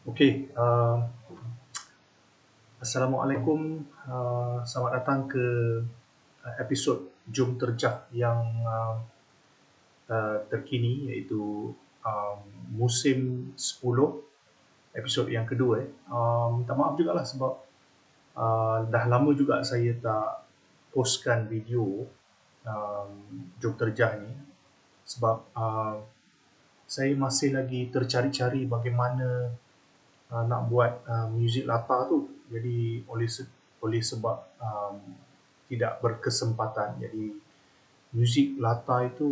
Okey, Assalamualaikum. Selamat datang ke episod Jom Terjah yang terkini, iaitu um, musim 10, episod yang kedua. Minta maaf jugalah sebab dah lama juga saya tak postkan video um, Jom Terjah ni, sebab saya masih lagi tercari-cari bagaimana nak buat muzik latar tu. Jadi oleh sebab tidak berkesempatan, jadi muzik latar itu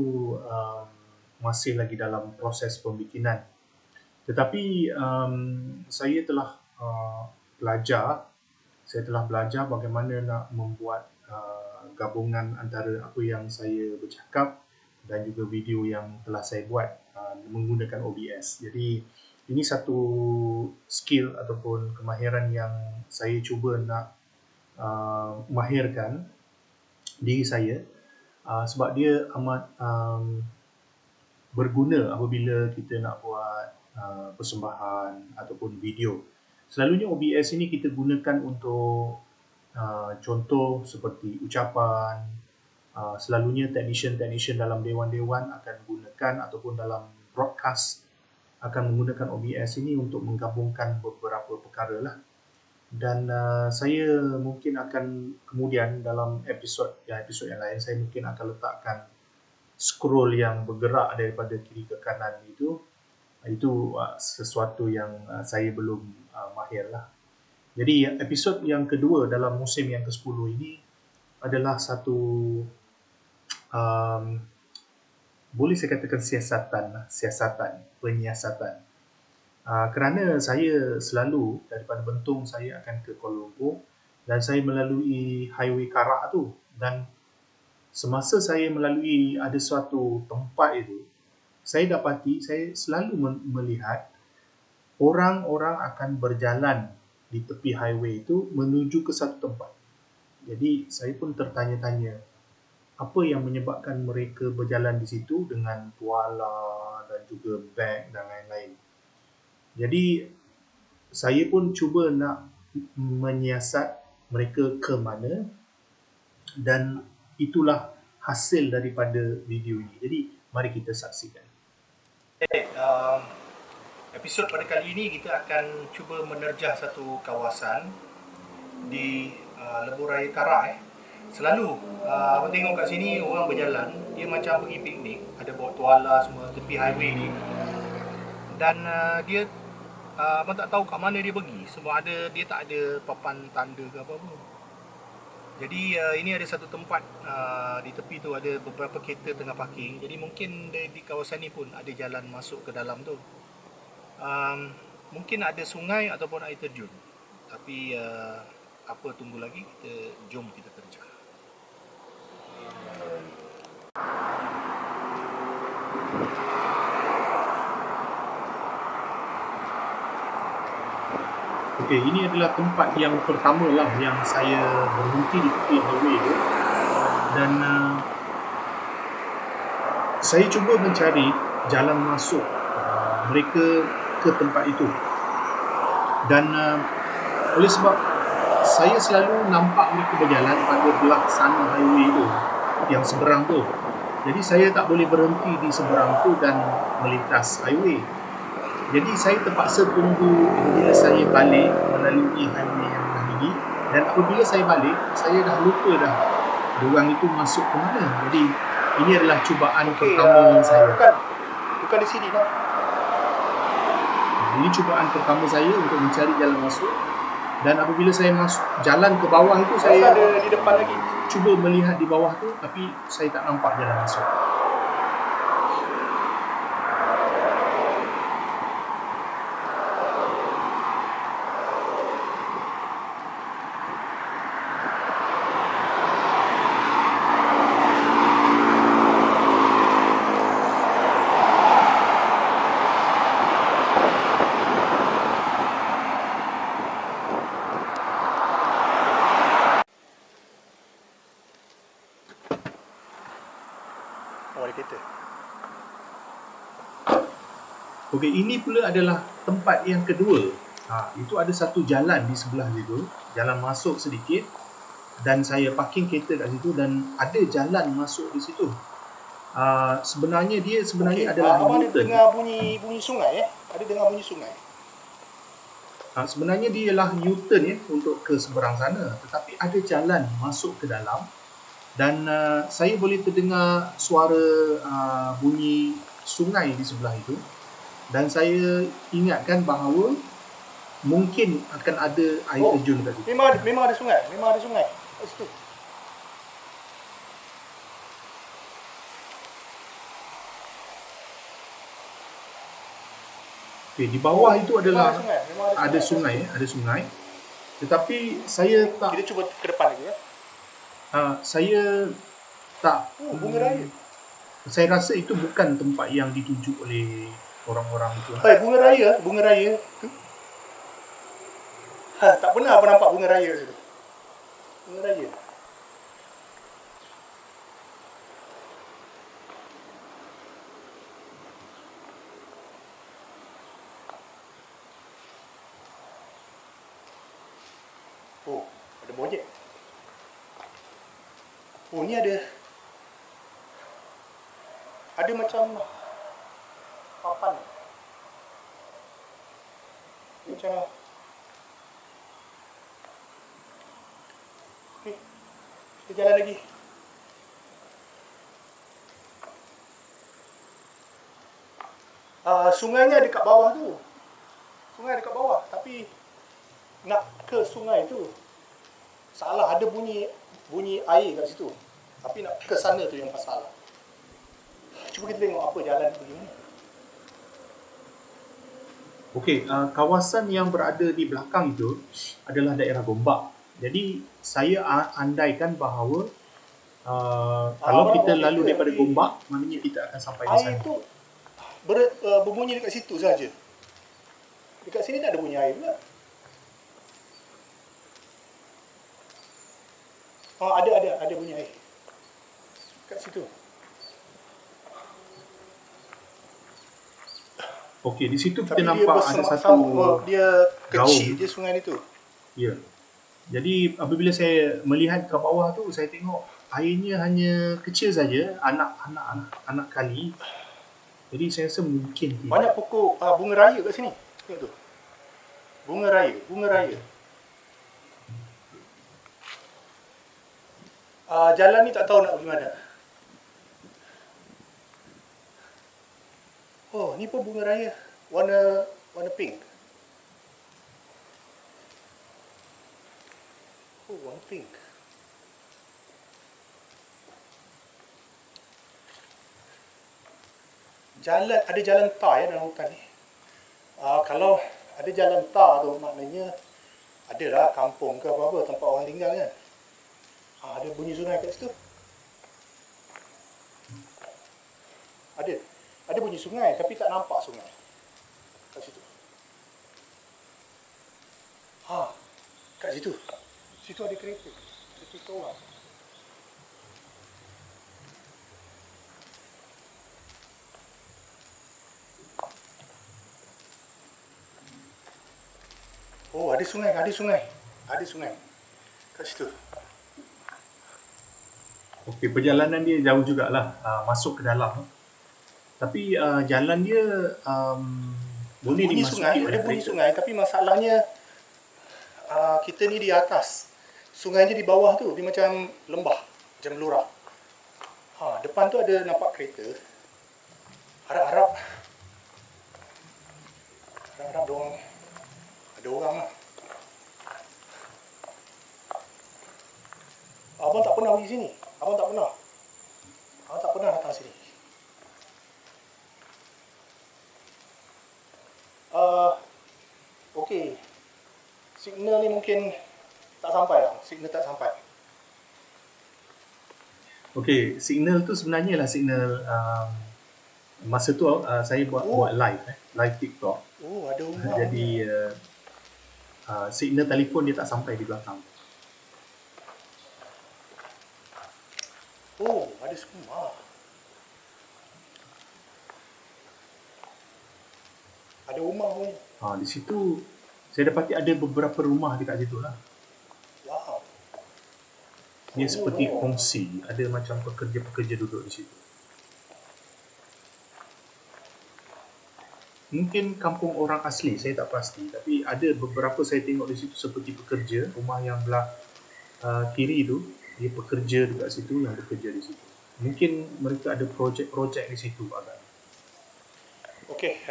masih lagi dalam proses pembikinan. Tetapi saya telah belajar bagaimana nak membuat gabungan antara apa yang saya bercakap dan juga video yang telah saya buat menggunakan OBS. Jadi ini satu skill ataupun kemahiran yang saya cuba nak mahirkan diri saya, sebab dia amat berguna apabila kita nak buat persembahan ataupun video. Selalunya OBS ini kita gunakan untuk contoh seperti ucapan. Selalunya teknisian dalam dewan-dewan akan gunakan, ataupun dalam broadcast akan menggunakan OBS ini untuk menggabungkan beberapa perkara lah. Dan saya mungkin akan kemudian dalam episod yang lain, saya mungkin akan letakkan scroll yang bergerak daripada kiri ke kanan itu sesuatu yang saya belum mahir lah. Jadi episod yang kedua dalam musim yang ke-10 ini adalah satu boleh saya katakan penyiasatan. Kerana saya selalu daripada Bentong saya akan ke Kuala Lumpur dan saya melalui highway Karak tu, dan semasa saya melalui ada suatu tempat itu, saya selalu melihat orang-orang akan berjalan di tepi highway itu menuju ke satu tempat. Jadi saya pun tertanya-tanya, apa yang menyebabkan mereka berjalan di situ dengan tuala dan juga beg dan lain-lain. Jadi saya pun cuba nak menyiasat mereka ke mana, dan itulah hasil daripada video ini. Jadi mari kita saksikan. Episod pada kali ini kita akan cuba menerjah satu kawasan di Lebuh Raya Karak. Selalu abang tengok kat sini orang berjalan, dia macam pergi piknik, ada bawa tuala semua tepi highway ni, dan dia abang tak tahu kat mana dia pergi sebab dia tak ada papan tanda ke apa-apa. Jadi ini ada satu tempat di tepi tu ada beberapa kereta tengah parking. Jadi mungkin di kawasan ni pun ada jalan masuk ke dalam tu. Mungkin ada sungai ataupun air terjun. Tapi apa tunggu lagi, jom kita terjah. Okey, ini adalah tempat yang pertama lah yang saya berhenti di tepi highway tu, dan saya cuba mencari jalan masuk mereka ke tempat itu. Dan oleh sebab saya selalu nampak mereka berjalan pada belah sana highway tu, yang seberang tu, jadi saya tak boleh berhenti di seberang tu dan melintas highway. Jadi saya terpaksa tunggu bila saya balik melalui highway yang ini, dan apabila saya balik, saya dah lupa dah diorang itu masuk ke mana. Jadi ini adalah cubaan pertama saya. Bukan di sini lah. Ini cubaan pertama saya untuk mencari jalan masuk. Dan apabila saya masuk jalan ke bawah itu, saya ada di depan lagi, cuba melihat di bawah tu, tapi saya tak nampak jalan masuk. Okey, ini pula adalah tempat yang kedua. Itu ada satu jalan di sebelah situ, jalan masuk sedikit, dan saya parking kereta kat situ dan ada jalan masuk di situ. Sebenarnya Okey, adalah abang ada U-turn. dengar bunyi sungai Ada dengar bunyi sungai? Sebenarnya dia ialah U-turn untuk ke seberang sana, tetapi ada jalan masuk ke dalam dan saya boleh terdengar suara bunyi sungai di sebelah itu, dan saya ingatkan bahawa mungkin akan ada air terjun kat situ. Memang ada sungai kat situ. Okay, di bawah itu adalah ada sungai. ada sungai. Tetapi saya tak, Kita cuba ke depan lagi ya. saya tak, Bunga raya. saya rasa itu bukan tempat yang dituju oleh orang-orang itu. Bunga raya. Tak pernah apa nampak bunga raya situ. Bunga raya. Oh, ada bojek. Oh, ni ada macam papan. Macam okey. Kita jalan lagi. Sungainya dekat bawah tu. Tapi nak ke sungai tu salah, ada bunyi air kat situ. Tapi nak ke sana tu yang masalah. Cuba kita tengok apa jalan pergi mana. Okey, kawasan yang berada di belakang itu adalah daerah Gombak. Jadi saya andaikan bahawa kalau kita lalu daripada Gombak, maknanya kita akan sampai di sana. Air tu berbunyi dekat situ saja. Dekat sini tak ada bunyi air pula. Ada bunyi air kat situ. Okey, di situ kita Tapi nampak ada satu dia kecil, dia sungai itu. Ya. Jadi apabila saya melihat ke bawah tu, saya tengok airnya hanya kecil saja, anak kali. Jadi saya rasa mungkin banyak pokok bunga raya kat sini. Tengok tu. Bunga raya. Jalan ni tak tahu nak pergi mana. Oh, ni pun bunga raya. Warna pink. Oh, warna pink. Ada jalan tar dalam hutan ni. Kalau ada jalan tar tu maknanya adalah kampung ke apa-apa tempat orang tinggal kan. Ada bunyi sungai kat situ. Ada bunyi sungai tapi tak nampak sungai kat situ. Kat situ. Situ ada kereta. Kereta orang. Oh, ada sungai. Kat situ. Okey, perjalanan dia jauh jugalah masuk ke dalam. Tapi jalan dia boleh dimasuki. Ada bunyi sungai tapi masalahnya kita ni di atas. Sungainya di bawah tu, dia macam lembah, macam lurah. Depan tu ada nampak kereta. Harap-harap ada orang lah. Abang tak pernah pergi sini. Abang tak pernah datang sini. Okey. Signal ni mungkin tak sampai lah. Okey, signal tu sebenarnya lah signal masa tu saya buat live TikTok. Ada orang. Jadi signal telefon dia tak sampai di belakang. Ada semua. Ada rumah pun. Di situ saya dapati ada beberapa rumah dekat situ lah. Wow. Dia seperti kongsi, ada macam pekerja-pekerja duduk di situ. Mungkin kampung orang asli, saya tak pasti. Tapi ada beberapa saya tengok di situ seperti pekerja. Rumah yang belah kiri tu, dia pekerja dekat situ, yang bekerja di situ. Mungkin mereka ada projek-projek di situ agak. Okey,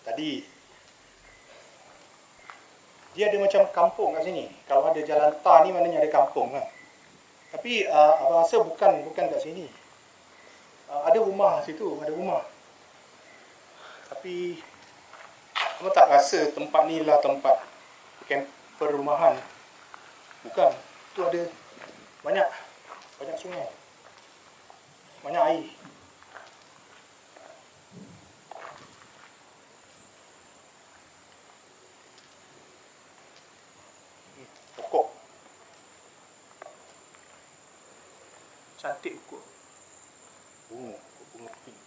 tadi dia ada macam kampung kat sini. Kalau ada jalan tar ni maknanya ada kampung kan. Tapi abang rasa bukan kat sini. Ada rumah situ, ada rumah. Tapi abang tak rasa tempat ni lah tempat camp perumahan. Bukan. Tu ada banyak sungai. Banyak air. Pokok. Cantik pokok. Bunga pink.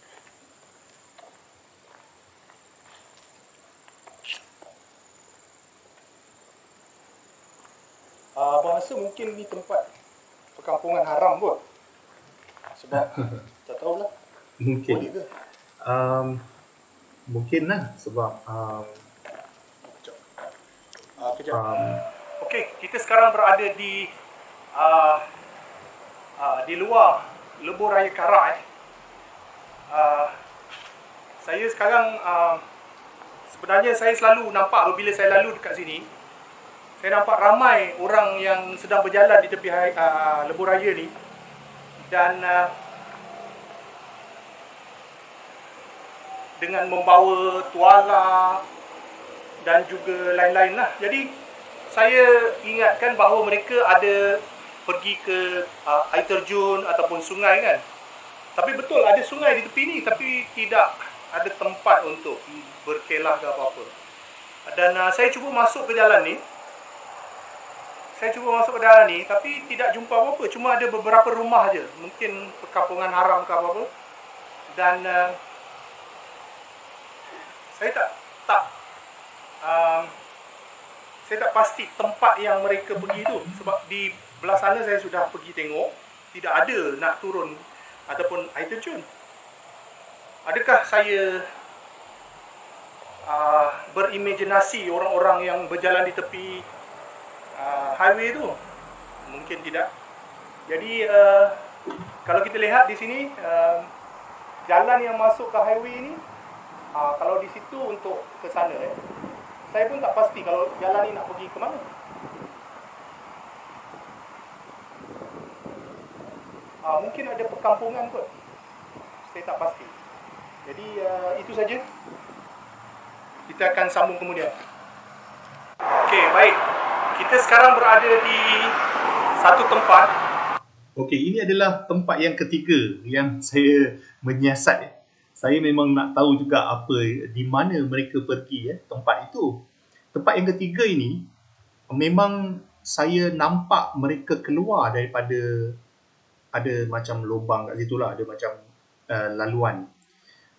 Abang rasa mungkin ni tempat perkampungan haram kot. Sebab tak tahulah. Mungkin. Boleh ke? Mungkin lah sebab Kejap. Okey, kita sekarang berada di luar Lebuh Raya Karak. Saya sekarang sebenarnya saya selalu nampak apabila saya lalu dekat sini, saya nampak ramai orang yang sedang berjalan di tepi Lebuh Raya ni, dan dengan membawa tuala dan juga lain-lain lah. Jadi saya ingatkan bahawa mereka ada pergi ke air terjun ataupun sungai kan. Tapi betul ada sungai di tepi ni, tapi tidak ada tempat untuk berkelah ke apa-apa. Dan saya cuba masuk ke jalan ni. Tapi tidak jumpa apa-apa. Cuma ada beberapa rumah je. Mungkin perkampungan haram ke apa-apa. Dan saya tak pasti tempat yang mereka pergi tu. Sebab di belah sana saya sudah pergi tengok, tidak ada nak turun ataupun air terjun. Adakah saya berimajinasi orang-orang yang berjalan di tepi highway tu? Mungkin tidak. Jadi kalau kita lihat di sini, jalan yang masuk ke highway ni, kalau di situ untuk ke sana, saya pun tak pasti kalau jalan ni nak pergi ke mana. Mungkin ada perkampungan kot. Saya tak pasti. Jadi itu saja. Kita akan sambung kemudian. Okey, baik. Kita sekarang berada di satu tempat. Okey, ini adalah tempat yang ketiga yang saya menyiasat. Saya memang nak tahu juga apa, di mana mereka pergi tempat itu. Tempat yang ketiga ini, memang saya nampak mereka keluar daripada, ada macam lubang kat situ lah, ada macam laluan.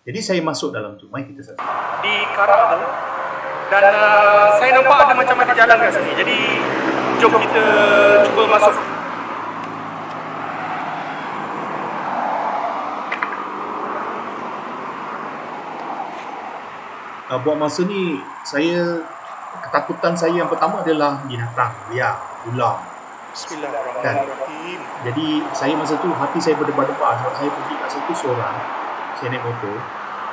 Jadi saya masuk dalam tu. Mari kita satu. Di Karak tu. Dan saya nampak ada macam ada jalan kat sini. Jadi jom kita cuba masuk. Buat masa ni, ketakutan saya yang pertama adalah binatang, liar, ular. Bismillahirrahmanirrahim. Jadi saya masa tu hati saya berdebar-debar sebab saya pergi kat situ seorang. Saya naik motor.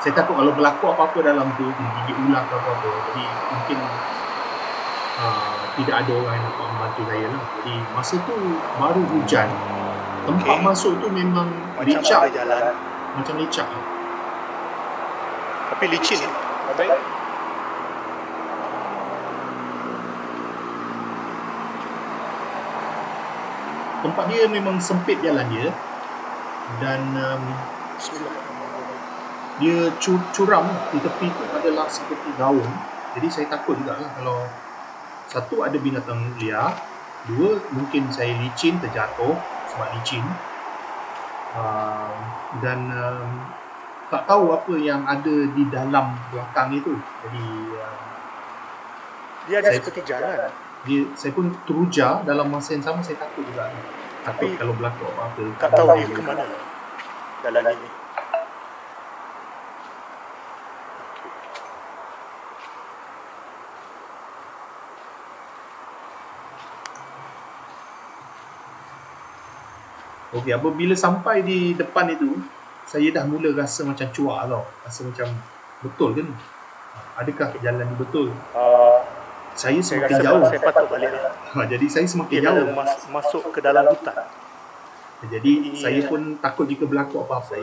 Saya takut kalau berlaku apa-apa dalam tu, digigit ular atau apa-apa. Jadi mungkin tidak ada orang yang dapat membantu saya lah. Jadi masa tu baru hujan. Tempat masuk tu memang licak. Macam licak. Tapi licin. Baik. Tempat dia memang sempit jalan dia. Dan dia curam di tepi tu adalah seperti gaung. Jadi saya takut juga lah kalau satu ada binatang liar, dua mungkin saya licin, terjatuh sebab licin, dan tak tahu apa yang ada di dalam belakang itu. Jadi Dia ada seperti jalan. saya pun teruja, dalam masa yang sama saya takut juga. Takut Tapi kalau berlaku apa-apa. tak tahu dia ke mana jalan ini. Okey, apabila sampai di depan itu, saya dah mula rasa macam cuak tau. Rasa macam betul ke ni? Adakah jalan ni betul? Saya Saya semakin rasa jauh. saya patut balik. Jadi saya semakin Dia jauh. masuk ke dalam hutan. Jadi saya pun takut jika berlaku apa-apa.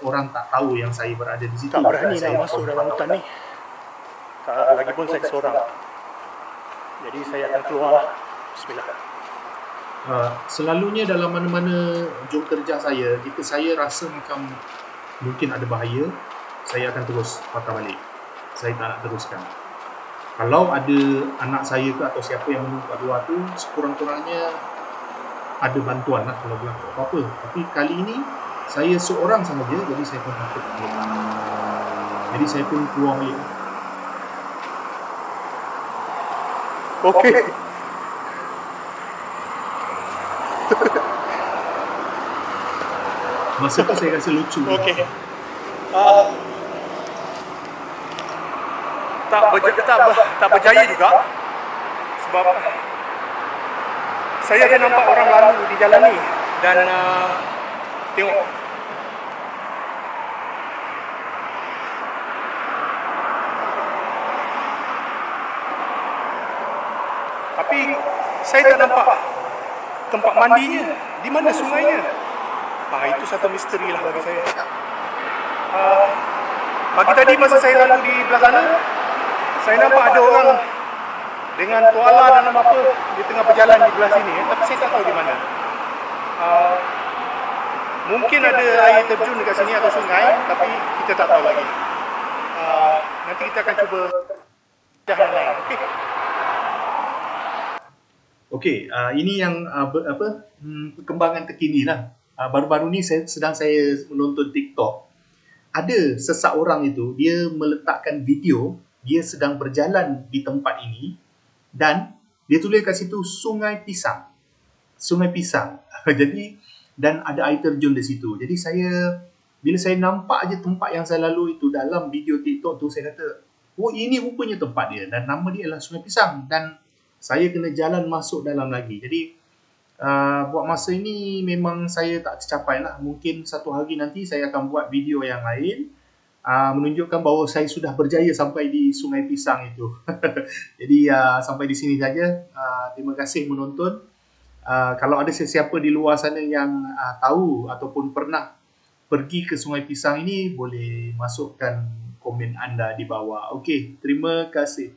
Orang tak tahu yang saya berada di situ. Tak berani Saya nak masuk dalam hutan ni. Lagipun saya seorang. Jadi saya akan keluar lah. Bismillah. Selalunya dalam mana-mana jom kerja saya, jika saya rasa macam mungkin ada bahaya, saya akan terus patah balik. Saya tak nak teruskan. Kalau ada anak saya ke atau siapa yang menunggu kat luar tu, sekurang-kurangnya ada bantuan lah kalau berlaku apa-apa. Tapi kali ini saya seorang sahaja, jadi saya pun takut. Jadi saya pun keluar balik. Okey. Masa tu saya rasa lucu. Okey. Tak berjaya juga. Sebab saya ada nampak orang lalu di jalan ni dan tengok tapi saya tak nampak tempat mandinya. Di mana sungainya? Itu satu misteri lah bagi saya. Pagi tadi masa saya lalu di belah sana, saya nampak ada orang dengan tuala dan apa di tengah berjalan di belah sini, tapi saya tak tahu di mana. Mungkin ada air terjun dekat sini atau sungai, tapi kita tak tahu lagi. Nanti kita akan cuba jalan lain. Okey, ini yang perkembangan terkini lah. Baru-baru ni saya menonton TikTok. Ada seseorang itu, dia meletakkan video, dia sedang berjalan di tempat ini dan dia tulis kat situ Sungai Pisang. Sungai Pisang. Jadi, dan ada air terjun di situ. Jadi bila saya nampak je tempat yang saya lalui itu dalam video TikTok tu, saya kata, oh ini rupanya tempat dia dan nama dia adalah Sungai Pisang dan saya kena jalan masuk dalam lagi. Jadi buat masa ini memang saya tak tercapai lah. Mungkin satu hari nanti saya akan buat video yang lain menunjukkan bahawa saya sudah berjaya sampai di Sungai Pisang itu. Jadi sampai di sini saja. Terima kasih menonton. Kalau ada sesiapa di luar sana yang tahu ataupun pernah pergi ke Sungai Pisang ini, boleh masukkan komen anda di bawah. Okey, terima kasih.